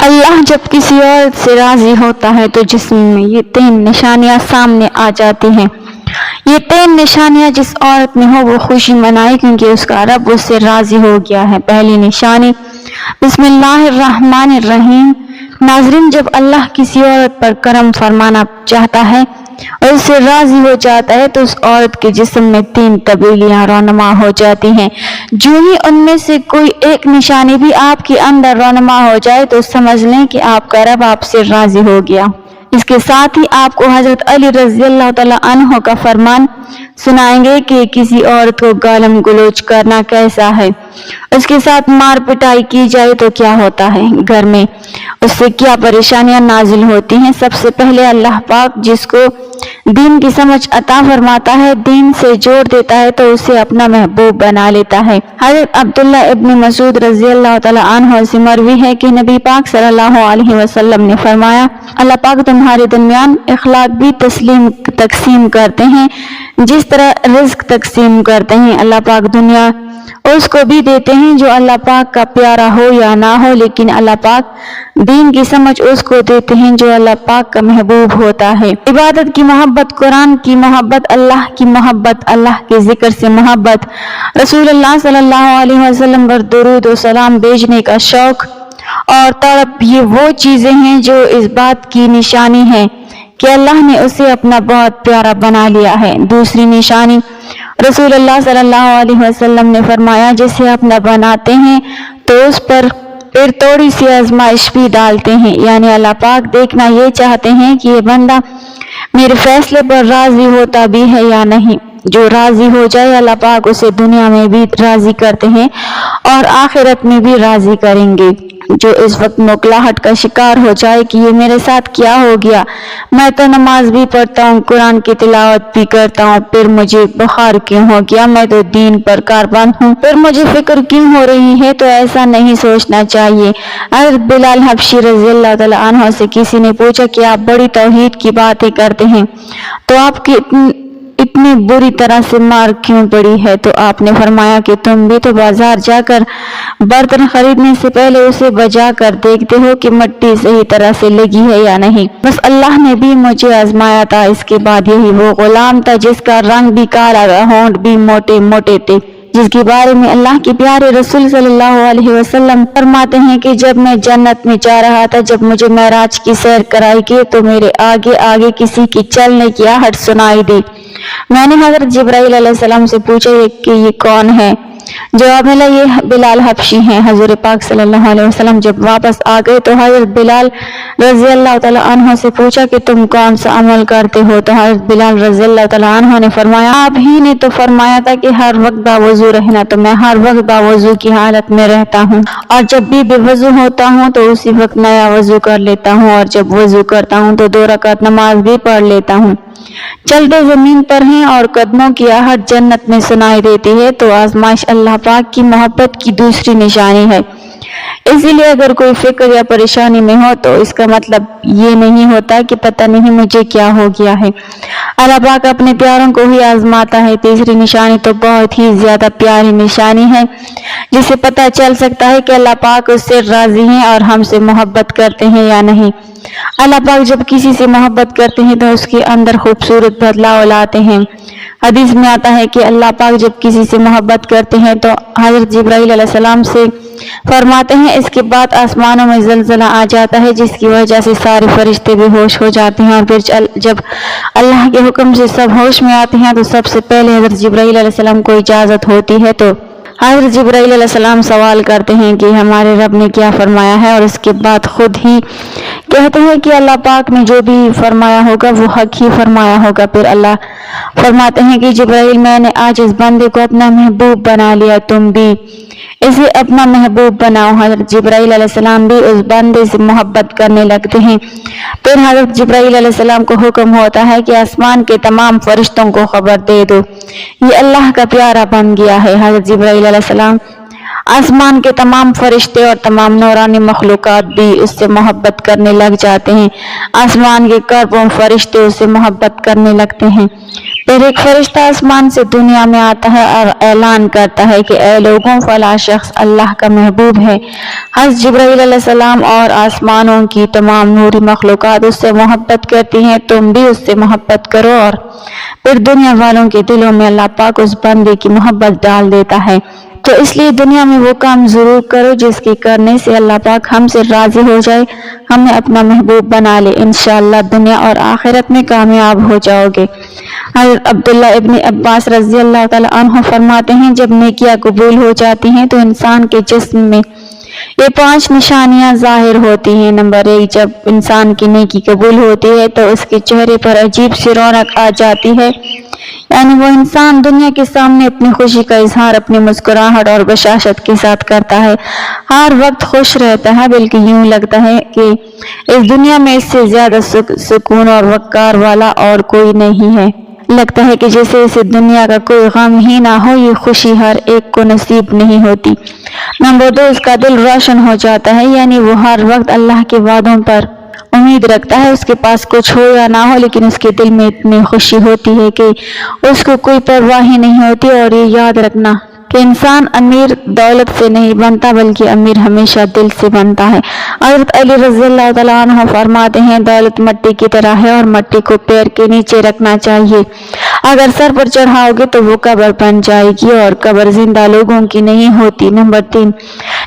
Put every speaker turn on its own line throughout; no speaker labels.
اللہ جب کسی عورت سے راضی ہوتا ہے تو جسم میں یہ 3 نشانیاں سامنے آ جاتی ہیں۔ یہ 3 نشانیاں جس عورت میں ہو وہ خوشی منائے کیونکہ اس کا رب اس سے راضی ہو گیا ہے۔ پہلی نشانی بسم اللہ الرحمن الرحیم۔ ناظرین، جب اللہ کسی عورت پر کرم فرمانا چاہتا ہے اور اس سے راضی ہو جاتا ہے تو اس عورت کے جسم میں 3 تبدیلیاں رونما ہو جاتی ہیں۔ جو ہی ان میں سے کوئی ایک نشانی بھی آپ کے اندر رونما ہو جائے تو سمجھ لیں کہ آپ کا رب آپ سے راضی ہو گیا۔ اس کے ساتھ ہی آپ کو حضرت علی رضی اللہ تعالیٰ عنہ کا فرمان سنائیں گے کہ کسی عورت کو گالم گلوچ کرنا کیسا ہے، اس کے ساتھ مار پٹائی کی جائے تو کیا ہوتا ہے، گھر میں اس سے کیا پریشانیاں نازل ہوتی ہیں۔ سب سے پہلے اللہ پاک جس کو دین کی سمجھ عطا فرماتا ہے، دین سے جوڑ دیتا ہے تو اسے اپنا محبوب بنا لیتا ہے۔ حضرت عبداللہ ابن مسعود رضی اللہ تعالیٰ عنہ سے مروی ہے کہ نبی پاک صلی اللہ علیہ وسلم نے فرمایا، اللہ پاک تمہارے درمیان اخلاق بھی تقسیم کرتے ہیں جس طرح رزق تقسیم کرتے ہیں۔ اللہ پاک دنیا اس کو بھی دیتے ہیں جو اللہ پاک کا پیارا ہو یا نہ ہو، لیکن اللہ پاک دین کی سمجھ اس کو دیتے ہیں جو اللہ پاک کا محبوب ہوتا ہے۔ عبادت کی محبت، قرآن کی محبت، اللہ کے ذکر سے محبت، رسول اللہ صلی اللہ علیہ وسلم پر درود و سلام بھیجنے کا شوق اور طلب، یہ وہ چیزیں ہیں جو اس بات کی نشانی ہے کہ اللہ نے اسے اپنا بہت پیارا بنا لیا ہے۔ دوسری نشانی رسول اللہ صلی اللہ علیہ وسلم نے فرمایا، جسے اپنا بناتے ہیں تو اس پر پھر تھوڑی سی آزمائش بھی ڈالتے ہیں، یعنی اللہ پاک دیکھنا یہ چاہتے ہیں کہ یہ بندہ میرے فیصلے پر راضی ہوتا بھی ہے یا نہیں۔ جو راضی ہو جائے اللہ پاک اسے دنیا میں بھی راضی کرتے ہیں اور آخرت میں بھی راضی کریں گے۔ جو اس وقت موکلاہٹ کا شکار ہو جائے کہ یہ میرے ساتھ کیا ہو گیا، میں تو نماز بھی پڑھتا ہوں، قرآن کی تلاوت بھی کرتا ہوں، پھر مجھے بخار کیوں ہو گیا، میں تو دین پر کاربند ہوں، پھر مجھے فکر کیوں ہو رہی ہے، تو ایسا نہیں سوچنا چاہیے۔ حضرت بلال حبشی رضی اللہ تعالیٰ عنہ سے کسی نے پوچھا کہ آپ بڑی توحید کی باتیں کرتے ہیں تو آپ کی اتنی بری طرح سے مار کیوں پڑی ہے؟ تو آپ نے فرمایا کہ تم بھی تو بازار جا کر برتن خریدنے سے پہلے اسے بجا کر دیکھتے ہو کہ مٹی صحیح طرح سے لگی ہے یا نہیں۔ بس اللہ نے بھی مجھے آزمایا تھا۔ اس کے بعد یہی وہ غلام تھا جس کا رنگ بھی کالا، ہونٹ بھی موٹے موٹے تھے، جس کے بارے میں اللہ کے پیارے رسول صلی اللہ علیہ وسلم فرماتے ہیں کہ جب میں جنت میں جا رہا تھا، جب مجھے معراج کی سیر کرائی گئی تو میرے آگے آگے کسی کی چلنے کی آہٹ سنائی دی۔ میں نے حضرت جبرائیل علیہ السلام سے پوچھا کہ یہ کون ہے؟ جواب ملا، یہ بلال حبشی ہیں۔ حضور پاک صلی اللہ علیہ وسلم جب واپس آ گئے تو حضرت بلال رضی اللہ تعالیٰ عنہ سے پوچھا کہ تم کون سا عمل کرتے ہو؟ تو حضرت بلال رضی اللہ تعالیٰ عنہ نے فرمایا، آپ ہی نے تو فرمایا تھا کہ ہر وقت باوضو رہنا، تو میں ہر وقت باوضو کی حالت میں رہتا ہوں، اور جب بھی بے وضو ہوتا ہوں تو اسی وقت نیا وضو کر لیتا ہوں، اور جب وضو کرتا ہوں تو 2 رکعت نماز بھی پڑھ لیتا ہوں۔ چلتے زمین پر ہیں اور قدموں کی آہٹ جنت میں سنائی دیتی ہے، تو آزمائش اللہ پاک کی محبت کی دوسری نشانی ہے۔ اسی لیے اگر کوئی فکر یا پریشانی میں ہو تو اس کا مطلب یہ نہیں ہوتا کہ پتہ نہیں مجھے کیا ہو گیا ہے۔ اللہ پاک اپنے پیاروں کو ہی آزماتا ہے۔ تیسری نشانی تو بہت ہی زیادہ پیاری نشانی ہے، جس سے پتہ چل سکتا ہے کہ اللہ پاک اس سے راضی ہیں اور ہم سے محبت کرتے ہیں یا نہیں۔ اللہ پاک جب کسی سے محبت کرتے ہیں تو اس کے اندر خوبصورت بدلاؤ لاتے ہیں۔ حدیث میں آتا ہے کہ اللہ پاک جب کسی سے محبت کرتے ہیں تو حضرت جبرائیل علیہ السلام سے فرماتے ہیں، اس کے بعد آسمانوں میں زلزلہ آ جاتا ہے جس کی وجہ سے سارے فرشتے بے ہوش ہو جاتے ہیں، اور پھر جب اللہ کے حکم سے سب ہوش میں آتے ہیں تو سب سے پہلے حضرت جبرائیل علیہ السلام کو اجازت ہوتی ہے، تو حضرت جبرائیل علیہ السلام سوال کرتے ہیں کہ ہمارے رب نے کیا فرمایا ہے، اور اس کے بعد خود ہی کہتے ہیں کہ اللہ پاک نے جو بھی فرمایا ہوگا وہ حق ہی فرمایا ہوگا۔ پھر اللہ فرماتے ہیں کہ جبرائیل، میں نے آج اس بندے کو اپنا محبوب بنا لیا، تم بھی اسے اپنا محبوب بناؤ۔ حضرت جبرائیل علیہ السلام بھی اس بندے سے محبت کرنے لگتے ہیں۔ پھر حضرت جبرائیل علیہ السلام کو حکم ہوتا ہے کہ آسمان کے تمام فرشتوں کو خبر دے دو، یہ اللہ کا پیارا بن گیا ہے۔ حضرت جبرائیل علیہ السلام आसमान के तमाम फरिश्ते और तमाम नूरानी मखलूकात भी उससे मोहब्बत करने लग जाते हैं। आसमान के करोड़ों फरिश्ते उससे मोहब्बत करने लगते हैं। फिर एक फरिश्ता आसमान से दुनिया में आता है और ऐलान करता है कि ऐ लोगों, फला शख्स अल्लाह का महबूब है। हज़रत जिब्राईल अलैहिस्सलाम और आसमानों की तमाम नूरी मखलूकात उससे मोहब्बत करती हैं, तुम भी उससे मोहब्बत करो। और फिर दुनिया वालों के दिलों में अल्लाह पाक उस बंदे की मोहब्बत डाल देता है। तो इसलिए दुनिया में वो काम जरूर करो जिसके करने से अल्लाह पाक हमसे राजी हो जाए, हमें अपना महबूब बना ले। इंशाअल्लाह दुनिया और आखिरत में कामयाब हो जाओगे। हज़रत अब्दुल्लाह इब्न अब्बास रज़ी अल्लाह तआला अन्हु फरमाते हैं, जब नेकियां कबूल हो जाती हैं तो इंसान के जिस्म में ये 5 निशानियां जाहिर होती हैं। नंबर 1, जब इंसान की नेकी कबूल होती है तो उसके चेहरे पर अजीब सी रौनक आ जाती है, यानी वो इंसान दुनिया के सामने अपनी खुशी का इजहार अपनी मुस्कुराहट और बशाशत के साथ करता है। हर वक्त खुश रहता है, बल्कि यूं लगता है कि इस दुनिया में इससे ज्यादा सुकून और वक़ार वाला और कोई नहीं है। लगता है कि जैसे इसे दुनिया का कोई गम ही ना हो। ये खुशी हर एक को नसीब नहीं होती। नंबर 2, उसका दिल रोशन हो जाता है, यानी वो हर वक्त अल्लाह के वादों पर उम्मीद रखता है। उसके पास कुछ हो या ना हो, लेकिन उसके दिल में इतनी खुशी होती है कि उसको कोई परवाह ही नहीं होती। और ये याद रखना कि इंसान अमीर दौलत से नहीं बनता, बल्कि अमीर हमेशा दिल से बनता है। हज़रत अली रज़ियल्लाहु तआला अन्हु फरमाते हैं, दौलत मट्टी की तरह है और मट्टी को पैर के नीचे रखना चाहिए। अगर सर पर चढ़ाओगे तो वो कब्र बन जाएगी और कब्र जिंदा लोगों की नहीं होती। नंबर 3,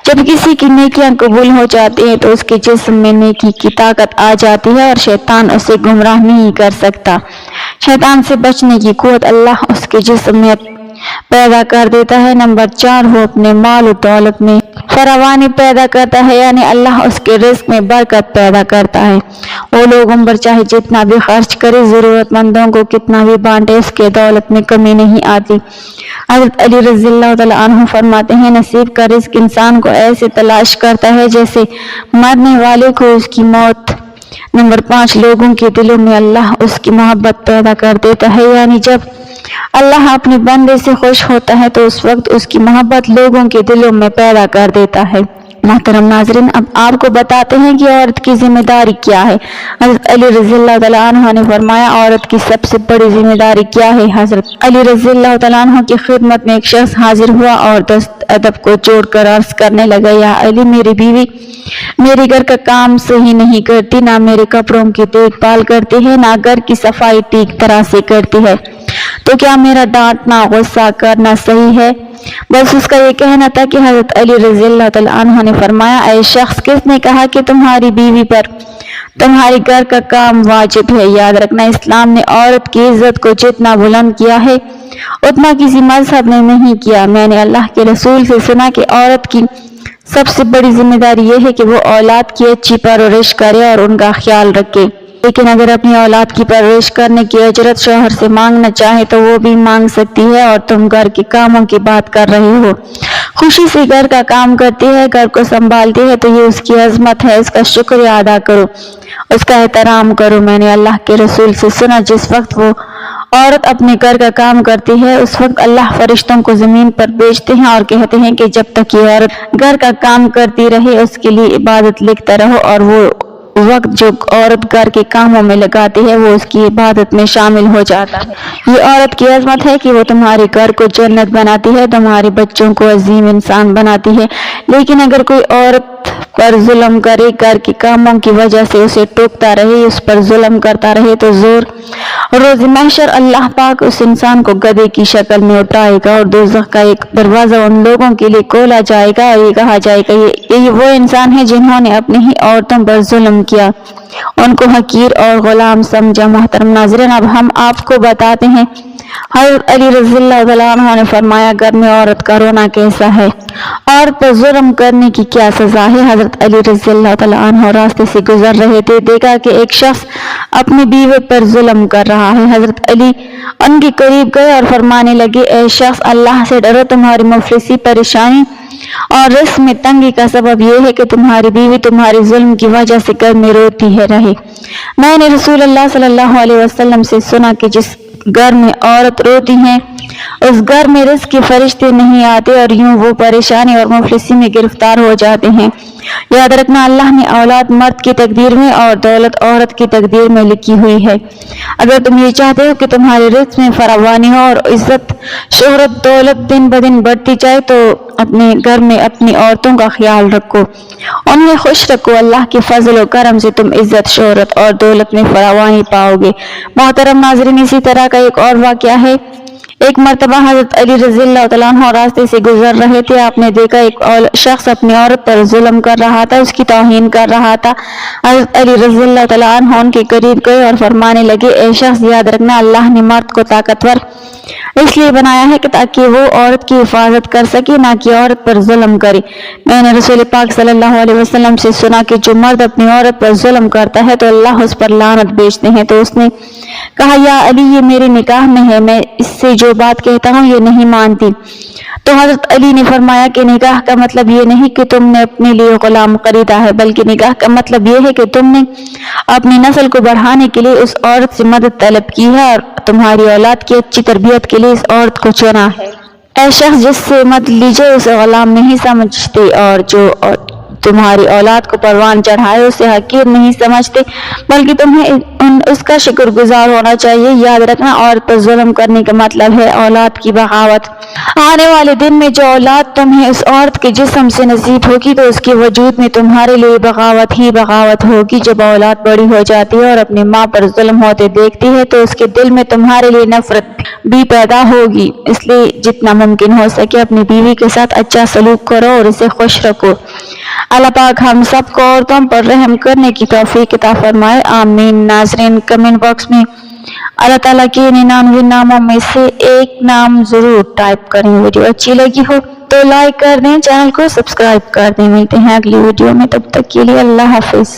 जब किसी की नेकियां कबूल हो जाती हैं तो उसके जिस्म में नेकी की ताकत आ जाती है और शैतान उसे गुमराह नहीं कर सकता। शैतान से बचने की कुव्वत अल्लाह उसके जिस्म में पैदा कर देता है। नंबर 4, वो अपने माल और दौलत में फरावानी पैदा करता है, यानी अल्लाह उसके रिस्क में बरकत पैदा करता है। वो लोगों पर चाहे जितना भी खर्च करे, जरूरतमंदों को कितना भी बांटे, उसके दौलत में कमी नहीं आती। हज़रत अली रज़ियल्लाहु तआला अन्हु फरमाते हैं, नसीब का रिस्क इंसान को ऐसे तलाश करता है जैसे मरने वाले को उसकी मौत। नंबर 5, लोगों के दिलों में अल्लाह उसकी मोहब्बत पैदा कर देता है, यानी जब अल्लाह अपने बंदे से खुश होता है तो उस वक्त उसकी मोहब्बत लोगों के दिलों में पैदा कर देता है। मोहतरम नाज़रीन, अब आपको बताते हैं कि औरत की जिम्मेदारी क्या है। हज़रत अली रज़ियल्लाहु तआला अन्हु ने फरमाया, औरत की सबसे बड़ी जिम्मेदारी क्या है। हज़रत अली रज़ियल्लाहु तआला अन्हु की खिदमत में एक शख्स हाजिर हुआ और दस्त अदब को जोड़कर अर्ज करने लगा, या अली, मेरी बीवी मेरे घर का काम सही नहीं करती, ना मेरे कपड़ों की देखभाल करती है, ना घर की सफाई ठीक तरह से करती है, तो क्या मेरा डांटना गुस्सा करना सही है। बस उसका ये कहना था कि हज़रत अली रज़ियल्लाहु तआला अन्हु ने फरमाया, ऐ शख्स, किसने कहा कि तुम्हारी बीवी पर तुम्हारे घर का काम वाजिब है। याद रखना, इस्लाम ने औरत की इज्जत को जितना बुलंद किया है उतना किसी मजहब ने नहीं किया। मैंने अल्लाह के रसूल से सुना कि औरत की सबसे बड़ी जिम्मेदारी यह है कि वो औलाद की अच्छी परवरिश करे और उनका ख्याल रखे, लेकिन अगर अपनी औलाद की परवरिश करने की अजरत शौहर से मांगना चाहे तो वो भी मांग सकती है। और तुम घर के कामों की बात कर रहे हो, खुशी से घर का काम करती है, घर को संभालती है, तो ये उसकी अजमत है, उसका शुक्रिया अदा करो, उसका एहतराम करो। मैंने अल्लाह के रसूल से सुना, जिस वक्त वो औरत अपने घर का काम करती है उस वक्त अल्लाह फरिश्तों को जमीन पर भेजते हैं और कहते हैं कि जब तक ये औरत घर का काम करती रहे उसके लिए इबादत लिखता रहो, और वो वक्त जो औरत घर के कामों में लगाती है वो उसकी इबादत में शामिल हो जाता है। ये औरत की अजमत है कि वो तुम्हारे घर को जन्नत बनाती है, तुम्हारे बच्चों को अजीम इंसान बनाती है। लेकिन अगर कोई औरत पर जुल्म करे, घर के कामों की वजह से उसे टोकता रहे, उस पर जुल्म करता रहे, तो रोज़ महशर अल्लाह पाक उस इंसान को गधे की शक्ल में उठाएगा और दोज़ख का एक दरवाजा उन लोगों के लिए खोला जाएगा और ये कहा जाएगा, ये वो इंसान है जिन्होंने अपनी ही औरतों पर जुल्म किया, उनको हकीर और गुलाम समझा। मोहतरम नाज़रीन, अब हम आपको बताते हैं हज़रत अली रज़ियल्लाहु तआला अन्हु ने फरमाया, घर में औरत का रोना कैसा है, औरत पर जुल्म करने की क्या सजा है। हज़रत अली रज़ियल्लाहु तआला अन्हु रास्ते से गुजर रहे थे, देखा कि एक शख्स अपनी बीवी पर जुल्म कर रहा है। हज़रत अली उनके करीब गए और फरमाने लगे, ऐ शख्स, अल्लाह से डरो, तुम्हारी मुफलिसी, परेशानी और रिस्क में तंगी का सबब यह है कि तुम्हारी बीवी तुम्हारे जुल्म की वजह से घर में रोती है रहे। मैंने रसूलुल्लाह सल्लल्लाहु अलैहि वसल्लम से सुना कि जिस घर में औरत रोती है उस घर में रिज़्क़ के फरिश्ते नहीं आते और यूं वो परेशानी और मुफलिसी में गिरफ्तार हो जाते हैं। याद रखना, अल्लाह ने औलाद मर्द की तकदीर में और दौलत औरत की तकदीर में लिखी हुई है। अगर तुम ये चाहते हो कि तुम्हारे रिज़्क़ में फरावानी हो और इज्जत शोहरत दौलत दिन ब दिन बढ़ती जाए तो अपने घर में अपनी औरतों का ख्याल रखो, उन्हें खुश रखो। अल्लाह के फजल और करम से तुम इज्जत शोहरत और दौलत में फरावानी पाओगे। मोहतरम नाज़रीन, इसी तरह का एक और वाक़या है। एक मरतबा हज़रत अली रज़ियल्लाहु तआला अन्हु रास्ते से गुजर रहे थे। आपने देखा एक शख्स अपनी औरत पर जुल्म कर रहा था, उसकी तौहीन कर रहा था। हज़रत अली रज़ियल्लाहु तआला अन्हु उनके करीब गए और फरमाने लगे, ए शख्स, याद रखना, अल्लाह ने मर्द को ताकतवर इसलिए बनाया है कि ताकि वो औरत की हिफाजत कर सके, ना कि औरत पर जुल्म करे। मैंने रसूल पाक सल्लल्लाहु अलैहि वसल्लम से सुना कि जो मर्द अपनी औरत पर जुल्म करता है तो अल्लाह उस पर लानत भेजते हैं। तो उसने कहा, या अली, ये मेरे निकाह में है, मैं इससे जो बात कहता हूँ ये नहीं मानती। तो हज़रत अली ने फरमाया कि निकाह का मतलब ये नहीं कि तुमने अपने लिए गुलाम खरीदा है, बल्कि निकाह का मतलब ये है कि तुमने अपनी नस्ल को बढ़ाने के लिए उस औरत से मदद तलब की है और तुम्हारी औलाद की अच्छी तरबियत के लिए इस औरत को चुना है। ऐ शख्स, जिससे मत लीजिए उसे गुलाम नहीं समझते और जो तुम्हारी औलाद को परवान चढ़ाए उसे हकीर नहीं समझते, बल्कि तुम्हें उसका शुक्रगुजार होना चाहिए। याद रखना, औरत पर जुल्म करने का मतलब है औलाद की बगावत। आने वाले दिन में जो औलाद तुम्हें उस औरत के जिस्म से नसीब होगी तो उसके वजूद में तुम्हारे लिए बगावत ही बगावत होगी। जब औलाद बड़ी हो जाती है और अपनी माँ पर जुल्म होते देखती है तो उसके दिल में तुम्हारे लिए नफरत भी पैदा होगी। इसलिए जितना मुमकिन हो सके अपनी बीवी के साथ अच्छा सलूक करो और उसे खुश रखो। अल्लाह पाक हम सब को औरतों पर रहम करने की तौफीक अता फरमाए, आमीन। नाज़रीन, कमेंट बॉक्स में अल्लाह ताला के 99 नामों में से एक नाम जरूर टाइप करें। वीडियो अच्छी लगी हो तो लाइक कर दें, चैनल को सब्सक्राइब कर दें। मिलते हैं अगली वीडियो में, तब तक के लिए अल्लाह हाफिज।